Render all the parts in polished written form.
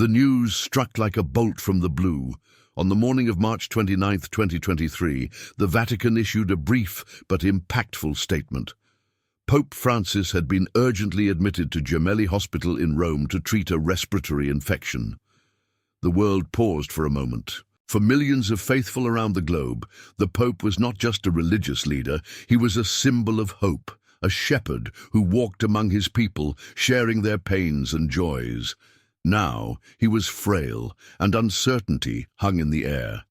The news struck like a bolt from the blue. On the morning of March 29, 2023, the Vatican issued a brief but impactful statement. Pope Francis had been urgently admitted to Gemelli Hospital in Rome to treat a respiratory infection. The world paused for a moment. For millions of faithful around the globe, the Pope was not just a religious leader, he was a symbol of hope, a shepherd who walked among his people, sharing their pains and joys. Now he was frail, and uncertainty hung in the air.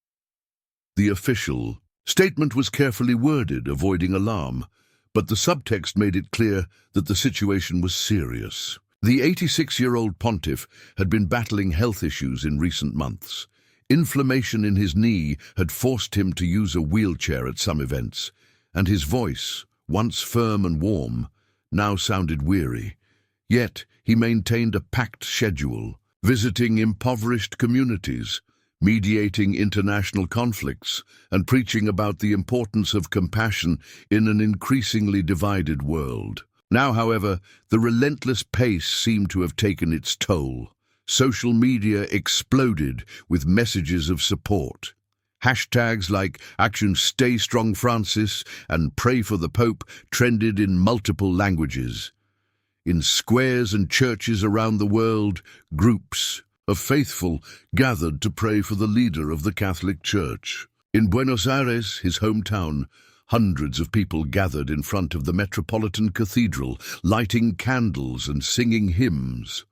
The official statement was carefully worded, avoiding alarm, but the subtext made it clear that the situation was serious. The 86-year-old pontiff had been battling health issues in recent months. Inflammation in his knee had forced him to use a wheelchair at some events, and his voice, once firm and warm, now sounded weary. Yet he maintained a packed schedule, visiting impoverished communities, mediating international conflicts, and preaching about the importance of compassion in an increasingly divided world. Now, however, the relentless pace seemed to have taken its toll. Social media exploded with messages of support. Hashtags like Action Stay Strong Francis and Pray for the Pope trended in multiple languages. In squares and churches around the world, groups of faithful gathered to pray for the leader of the Catholic Church. In Buenos Aires, his hometown, hundreds of people gathered in front of the Metropolitan Cathedral, lighting candles and singing hymns.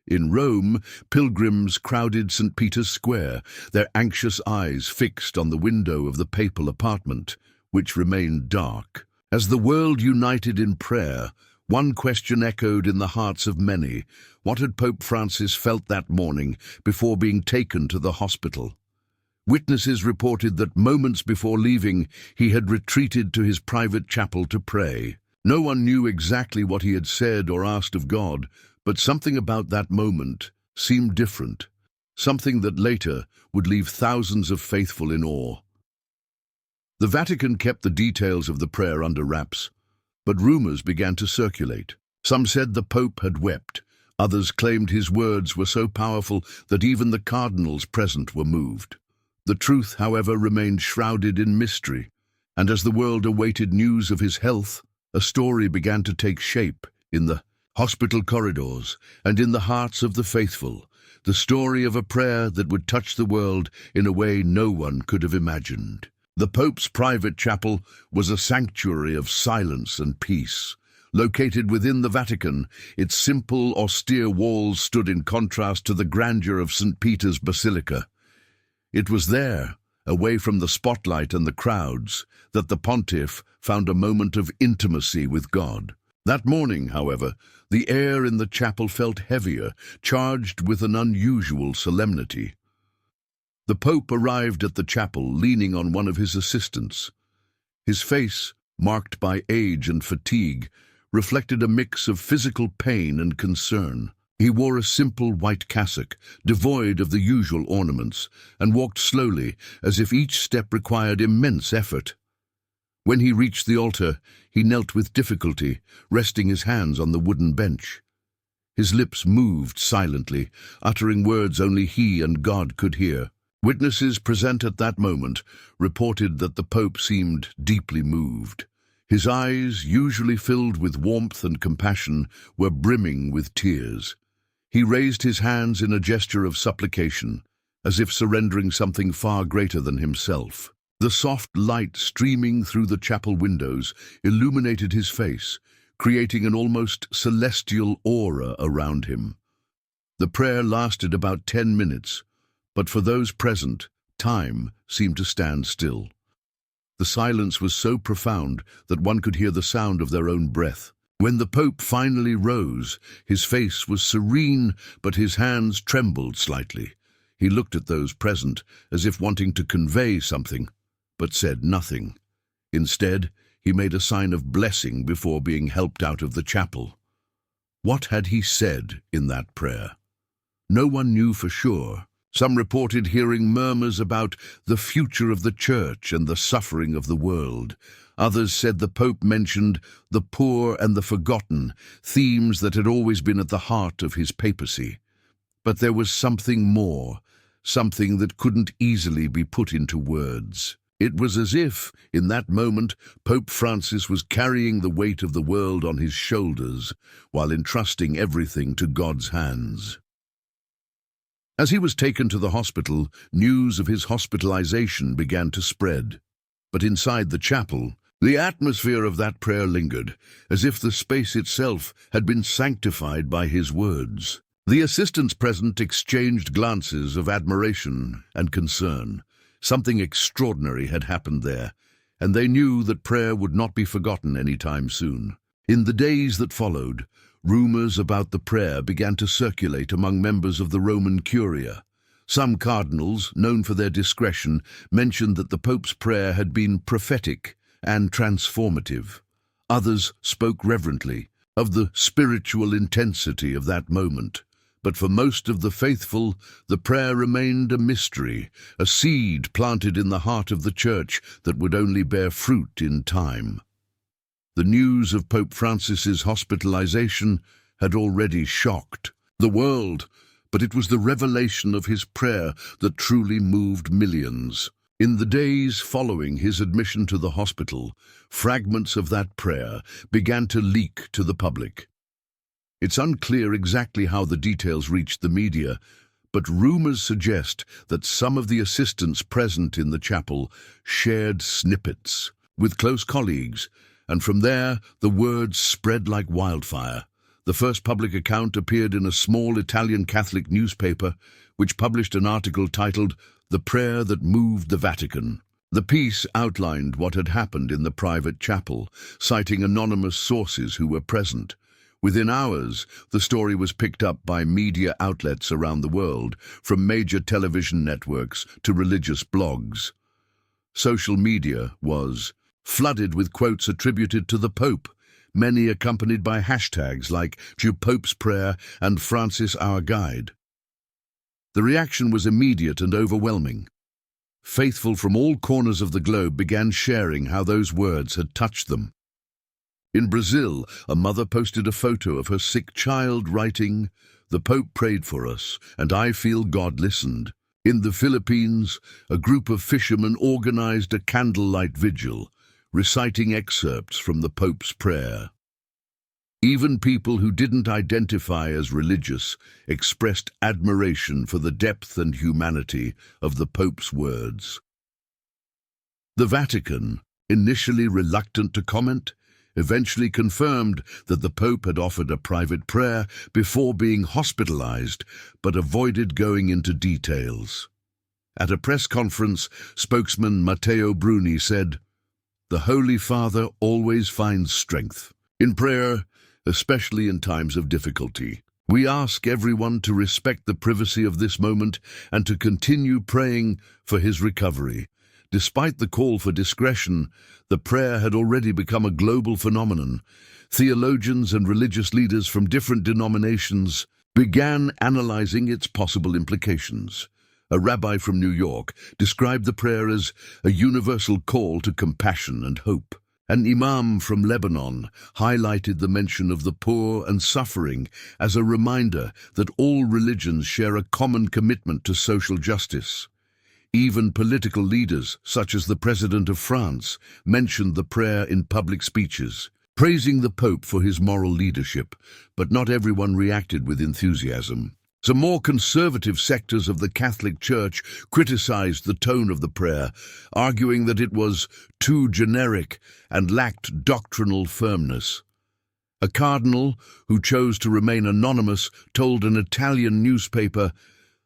In Rome, pilgrims crowded St. Peter's Square, their anxious eyes fixed on the window of the papal apartment, which remained dark. As the world united in prayer, one question echoed in the hearts of many. What had Pope Francis felt that morning before being taken to the hospital? Witnesses reported that moments before leaving, he had retreated to his private chapel to pray. No one knew exactly what he had said or asked of God, but something about that moment seemed different, something that later would leave thousands of faithful in awe. The Vatican kept the details of the prayer under wraps, but rumors began to circulate. Some said the Pope had wept. Others claimed his words were so powerful that even the cardinals present were moved. The truth, however, remained shrouded in mystery, and as the world awaited news of his health, a story began to take shape in the hospital corridors and in the hearts of the faithful, the story of a prayer that would touch the world in a way no one could have imagined. The Pope's private chapel was a sanctuary of silence and peace. Located within the Vatican, its simple, austere walls stood in contrast to the grandeur of St. Peter's Basilica. It was there, away from the spotlight and the crowds, that the pontiff found a moment of intimacy with God. That morning, however, the air in the chapel felt heavier, charged with an unusual solemnity. The Pope arrived at the chapel leaning on one of his assistants. His face, marked by age and fatigue, reflected a mix of physical pain and concern. He wore a simple white cassock, devoid of the usual ornaments, and walked slowly, as if each step required immense effort. When he reached the altar, he knelt with difficulty, resting his hands on the wooden bench. His lips moved silently, uttering words only he and God could hear. Witnesses present at that moment reported that the Pope seemed deeply moved. His eyes, usually filled with warmth and compassion, were brimming with tears. He raised his hands in a gesture of supplication, as if surrendering something far greater than himself. The soft light streaming through the chapel windows illuminated his face, creating an almost celestial aura around him. The prayer lasted about 10 minutes, but for those present, time seemed to stand still. The silence was so profound that one could hear the sound of their own breath. When the Pope finally rose, his face was serene, but his hands trembled slightly. He looked at those present as if wanting to convey something, but said nothing. Instead, he made a sign of blessing before being helped out of the chapel. What had he said in that prayer? No one knew for sure. Some reported hearing murmurs about the future of the Church and the suffering of the world. Others said the Pope mentioned the poor and the forgotten, themes that had always been at the heart of his papacy. But there was something more, something that couldn't easily be put into words. It was as if, in that moment, Pope Francis was carrying the weight of the world on his shoulders while entrusting everything to God's hands. As he was taken to the hospital, news of his hospitalization began to spread. But inside the chapel, the atmosphere of that prayer lingered, as if the space itself had been sanctified by his words. The assistants present exchanged glances of admiration and concern. Something extraordinary had happened there, and they knew that prayer would not be forgotten any time soon. In the days that followed, rumors about the prayer began to circulate among members of the Roman Curia. Some cardinals, known for their discretion, mentioned that the Pope's prayer had been prophetic and transformative. Others spoke reverently of the spiritual intensity of that moment. But for most of the faithful, the prayer remained a mystery, a seed planted in the heart of the Church that would only bear fruit in time. The news of Pope Francis's hospitalization had already shocked the world, but it was the revelation of his prayer that truly moved millions. In the days following his admission to the hospital, fragments of that prayer began to leak to the public. It's unclear exactly how the details reached the media, but rumors suggest that some of the assistants present in the chapel shared snippets with close colleagues, and from there the word spread like wildfire. The first public account appeared in a small Italian Catholic newspaper, which published an article titled "The Prayer That Moved the Vatican." The piece outlined what had happened in the private chapel, citing anonymous sources who were present. Within hours, the story was picked up by media outlets around the world, from major television networks to religious blogs. Social media was flooded with quotes attributed to the Pope, many accompanied by hashtags like "To Pope's Prayer" and "Francis Our Guide." The reaction was immediate and overwhelming. Faithful from all corners of the globe began sharing how those words had touched them. In Brazil, a mother posted a photo of her sick child writing, "The Pope prayed for us, and I feel God listened." In the Philippines, a group of fishermen organized a candlelight vigil, reciting excerpts from the Pope's prayer. Even people who didn't identify as religious expressed admiration for the depth and humanity of the Pope's words. The Vatican, initially reluctant to comment, eventually confirmed that the Pope had offered a private prayer before being hospitalized, but avoided going into details. At a press conference, spokesman Matteo Bruni said, "The Holy Father always finds strength in prayer, especially in times of difficulty. We ask everyone to respect the privacy of this moment and to continue praying for his recovery." Despite the call for discretion, the prayer had already become a global phenomenon. Theologians and religious leaders from different denominations began analyzing its possible implications. A rabbi from New York described the prayer as a universal call to compassion and hope. An imam from Lebanon highlighted the mention of the poor and suffering as a reminder that all religions share a common commitment to social justice. Even political leaders, such as the President of France, mentioned the prayer in public speeches, praising the Pope for his moral leadership, but not everyone reacted with enthusiasm. Some more conservative sectors of the Catholic Church criticized the tone of the prayer, arguing that it was too generic and lacked doctrinal firmness. A cardinal, who chose to remain anonymous, told an Italian newspaper,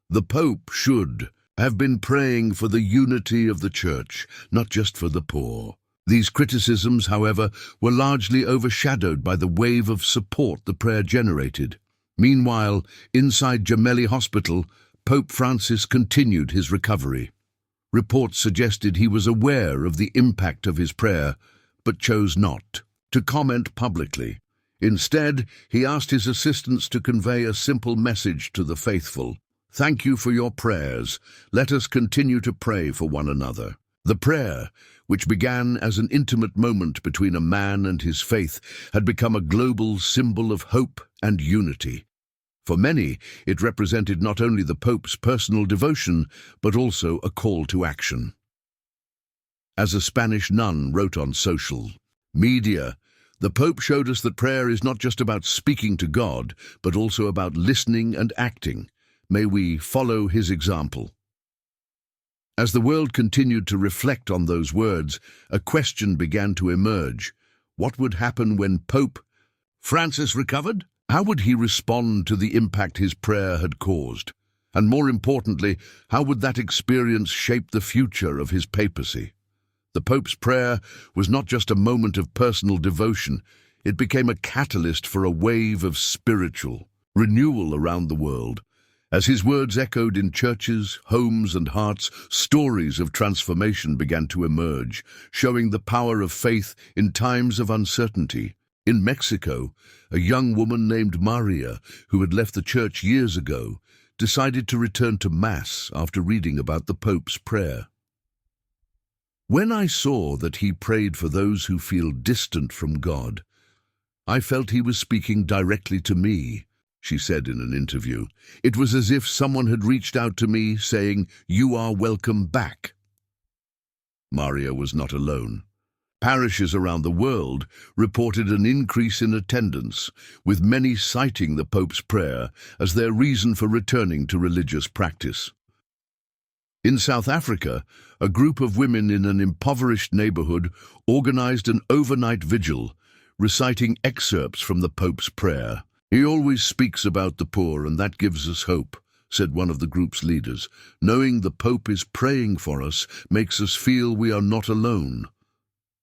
"The Pope should have been praying for the unity of the Church, not just for the poor." These criticisms, however, were largely overshadowed by the wave of support the prayer generated. Meanwhile, inside Gemelli Hospital, Pope Francis continued his recovery. Reports suggested he was aware of the impact of his prayer, but chose not to comment publicly. Instead, he asked his assistants to convey a simple message to the faithful: "Thank you for your prayers. Let us continue to pray for one another." The prayer, which began as an intimate moment between a man and his faith, had become a global symbol of hope and unity. For many, it represented not only the Pope's personal devotion, but also a call to action. As a Spanish nun wrote on social media, the Pope showed us that prayer is not just about speaking to God, but also about listening and acting. May we follow his example. As the world continued to reflect on those words, a question began to emerge. What would happen when Pope Francis recovered? How would he respond to the impact his prayer had caused? And more importantly, how would that experience shape the future of his papacy? The Pope's prayer was not just a moment of personal devotion, it became a catalyst for a wave of spiritual renewal around the world. As his words echoed in churches, homes, and hearts, stories of transformation began to emerge, showing the power of faith in times of uncertainty. In Mexico, a young woman named Maria, who had left the church years ago, decided to return to Mass after reading about the Pope's prayer. When I saw that he prayed for those who feel distant from God, I felt he was speaking directly to me, she said in an interview. It was as if someone had reached out to me saying, "You are welcome back." Maria was not alone. Parishes around the world reported an increase in attendance, with many citing the Pope's prayer as their reason for returning to religious practice. In South Africa, a group of women in an impoverished neighborhood organized an overnight vigil, reciting excerpts from the Pope's prayer. "He always speaks about the poor, and that gives us hope," said one of the group's leaders. "Knowing the Pope is praying for us makes us feel we are not alone."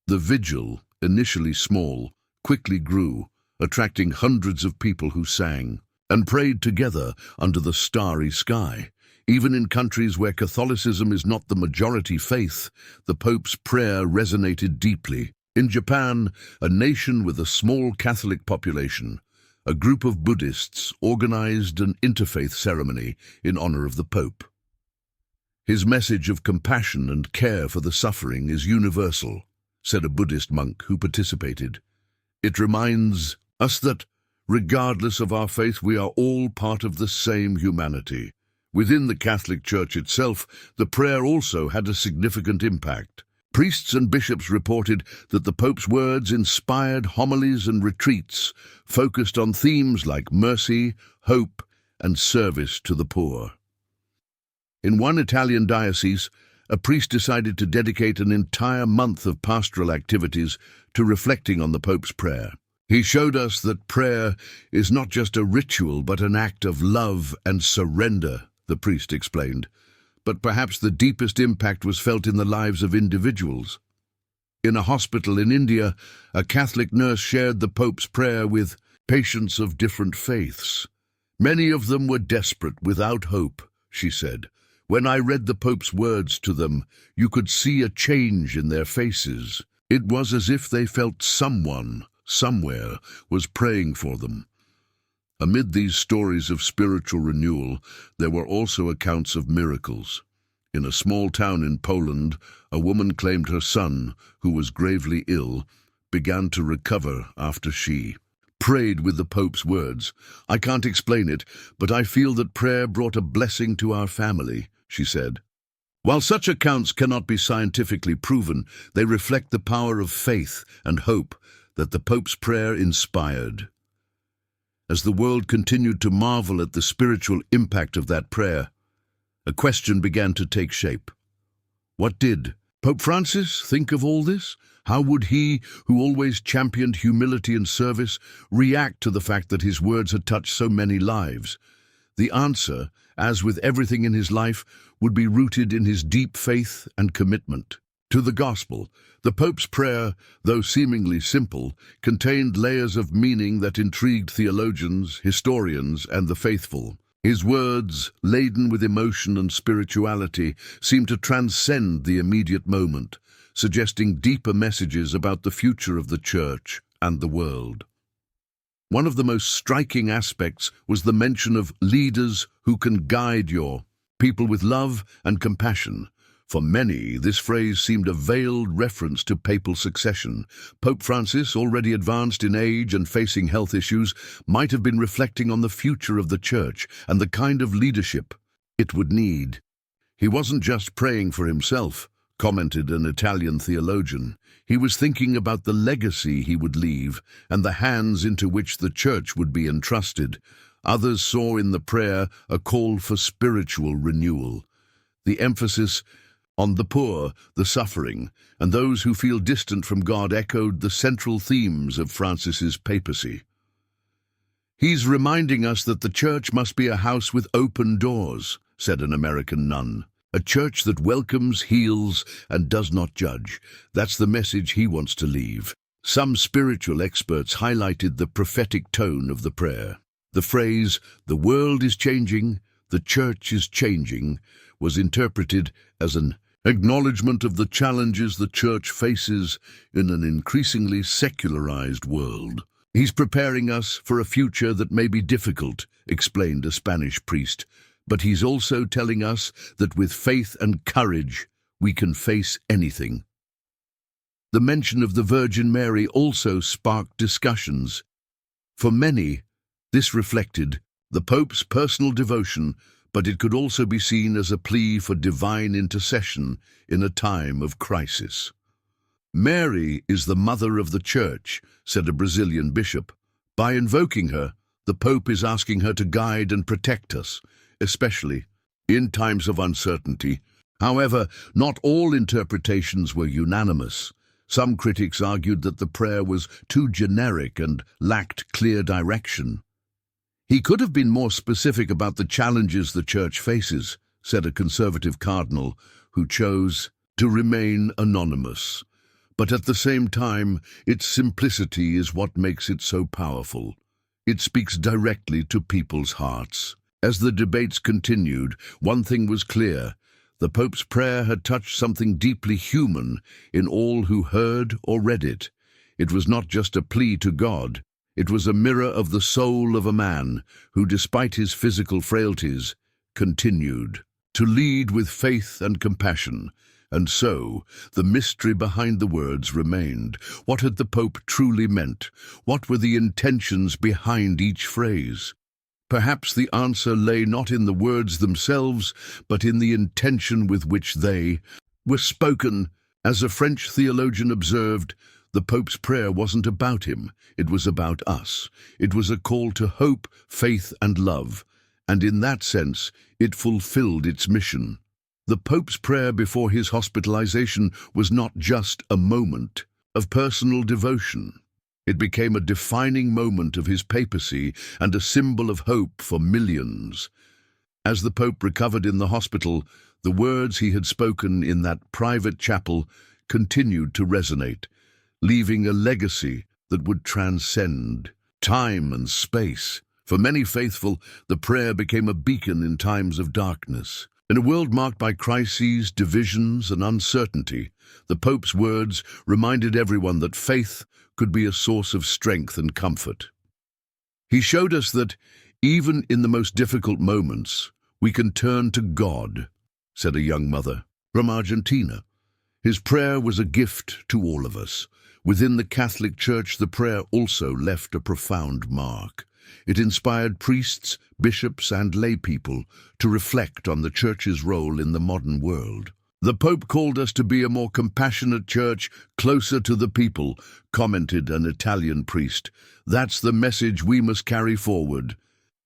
The vigil, initially small, quickly grew, attracting hundreds of people who sang and prayed together under the starry sky. Even in countries where Catholicism is not the majority faith, the Pope's prayer resonated deeply. In Japan, a nation with a small Catholic population, a group of Buddhists organized an interfaith ceremony in honor of the Pope. "His message of compassion and care for the suffering is universal," said a Buddhist monk who participated. "It reminds us that, regardless of our faith, we are all part of the same humanity." Within the Catholic Church itself, the prayer also had a significant impact. Priests and bishops reported that the Pope's words inspired homilies and retreats focused on themes like mercy, hope, and service to the poor. In one Italian diocese, a priest decided to dedicate an entire month of pastoral activities to reflecting on the Pope's prayer. He showed us that prayer is not just a ritual but an act of love and surrender, the priest explained. But perhaps the deepest impact was felt in the lives of individuals. In a hospital in India, a Catholic nurse shared the Pope's prayer with patients of different faiths. "Many of them were desperate, without hope," she said. "When I read the Pope's words to them, you could see a change in their faces. It was as if they felt someone, somewhere, was praying for them." Amid these stories of spiritual renewal, there were also accounts of miracles. In a small town in Poland, a woman claimed her son, who was gravely ill, began to recover after she prayed with the Pope's words. "I can't explain it, but I feel that prayer brought a blessing to our family," she said. While such accounts cannot be scientifically proven, they reflect the power of faith and hope that the Pope's prayer inspired. As the world continued to marvel at the spiritual impact of that prayer, a question began to take shape. What did Pope Francis think of all this? How would he, who always championed humility and service, react to the fact that his words had touched so many lives? The answer, as with everything in his life, would be rooted in his deep faith and commitment to the gospel. The Pope's prayer, though seemingly simple, contained layers of meaning that intrigued theologians, historians, and the faithful. His words, laden with emotion and spirituality, seemed to transcend the immediate moment, suggesting deeper messages about the future of the Church and the world. One of the most striking aspects was the mention of leaders who can guide your people with love and compassion. For many, this phrase seemed a veiled reference to papal succession. Pope Francis, already advanced in age and facing health issues, might have been reflecting on the future of the Church and the kind of leadership it would need. He wasn't just praying for himself, commented an Italian theologian. He was thinking about the legacy he would leave and the hands into which the Church would be entrusted. Others saw in the prayer a call for spiritual renewal. The emphasis on the poor, the suffering, and those who feel distant from God echoed the central themes of Francis's papacy. "He's reminding us that the Church must be a house with open doors," said an American nun. "A church that welcomes, heals, and does not judge. That's the message he wants to leave." Some spiritual experts highlighted the prophetic tone of the prayer. The phrase, "the world is changing, the Church is changing," was interpreted as an acknowledgement of the challenges the Church faces in an increasingly secularized world. "He's preparing us for a future that may be difficult," explained a Spanish priest, "but he's also telling us that with faith and courage we can face anything." The mention of the Virgin Mary also sparked discussions. For many, this reflected the Pope's personal devotion, but it could also be seen as a plea for divine intercession in a time of crisis. "Mary is the mother of the Church," said a Brazilian bishop. "By invoking her, the Pope is asking her to guide and protect us, especially in times of uncertainty." However, not all interpretations were unanimous. Some critics argued that the prayer was too generic and lacked clear direction. "He could have been more specific about the challenges the Church faces," said a conservative cardinal who chose to remain anonymous. But at the same time, its simplicity is what makes it so powerful. It speaks directly to people's hearts. As the debates continued, one thing was clear. The Pope's prayer had touched something deeply human in all who heard or read it. It was not just a plea to God. It was a mirror of the soul of a man who, despite his physical frailties, continued to lead with faith and compassion. And so, the mystery behind the words remained. What had the Pope truly meant? What were the intentions behind each phrase? Perhaps the answer lay not in the words themselves, but in the intention with which they were spoken. As a French theologian observed, the Pope's prayer wasn't about him, it was about us. It was a call to hope, faith, and love, and in that sense, it fulfilled its mission. The Pope's prayer before his hospitalization was not just a moment of personal devotion. It became a defining moment of his papacy and a symbol of hope for millions. As the Pope recovered in the hospital, the words he had spoken in that private chapel continued to resonate, leaving a legacy that would transcend time and space. For many faithful, the prayer became a beacon in times of darkness. In a world marked by crises, divisions, and uncertainty, the Pope's words reminded everyone that faith could be a source of strength and comfort. He showed us that, even in the most difficult moments, we can turn to God, said a young mother from Argentina. His prayer was a gift to all of us. Within the Catholic Church, the prayer also left a profound mark. It inspired priests, bishops, and lay people to reflect on the Church's role in the modern world. "The Pope called us to be a more compassionate church, closer to the people," commented an Italian priest. "That's the message we must carry forward."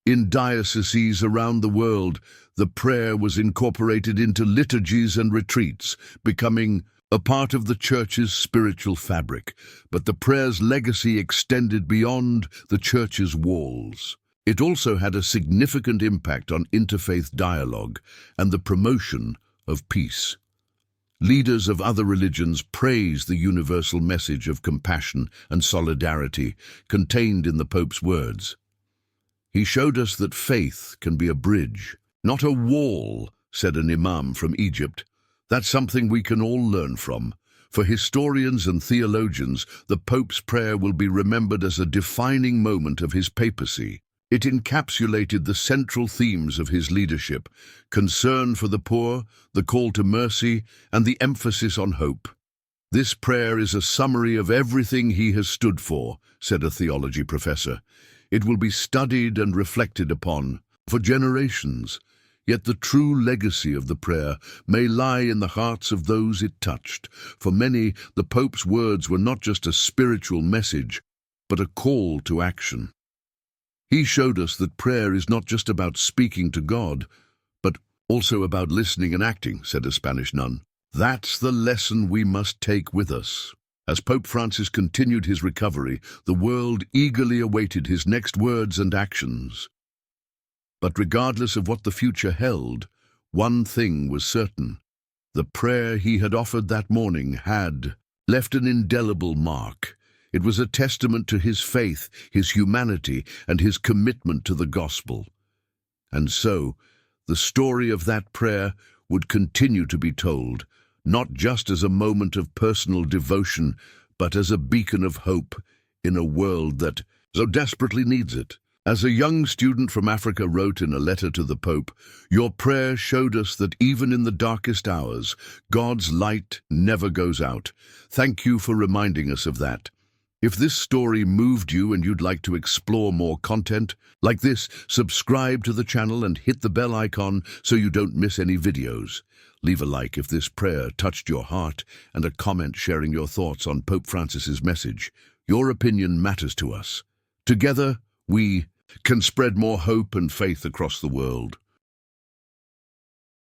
In dioceses around the world, the prayer was incorporated into liturgies and retreats, becoming a part of the Church's spiritual fabric. But the prayer's legacy extended beyond the Church's walls. It also had a significant impact on interfaith dialogue and the promotion of peace. Leaders of other religions praised the universal message of compassion and solidarity contained in the Pope's words. He showed us that faith can be a bridge, not a wall, said an imam from Egypt. That's something we can all learn from. For historians and theologians, the Pope's prayer will be remembered as a defining moment of his papacy. It encapsulated the central themes of his leadership: concern for the poor, the call to mercy, and the emphasis on hope. "This prayer is a summary of everything he has stood for," said a theology professor. "It will be studied and reflected upon for generations. Yet the true legacy of the prayer may lie in the hearts of those it touched. For many, the Pope's words were not just a spiritual message, but a call to action. He showed us that prayer is not just about speaking to God, but also about listening and acting," said a Spanish nun. "That's the lesson we must take with us." As Pope Francis continued his recovery, the world eagerly awaited his next words and actions. But regardless of what the future held, one thing was certain: the prayer he had offered that morning had left an indelible mark. It was a testament to his faith, his humanity, and his commitment to the gospel. And so, the story of that prayer would continue to be told, not just as a moment of personal devotion, but as a beacon of hope in a world that so desperately needs it. As a young student from Africa wrote in a letter to the Pope, "Your prayer showed us that even in the darkest hours, God's light never goes out. Thank you for reminding us of that." If this story moved you and you'd like to explore more content like this, subscribe to the channel and hit the bell icon so you don't miss any videos. Leave a like if this prayer touched your heart, and a comment sharing your thoughts on Pope Francis's message. Your opinion matters to us. Together, we can spread more hope and faith across the world.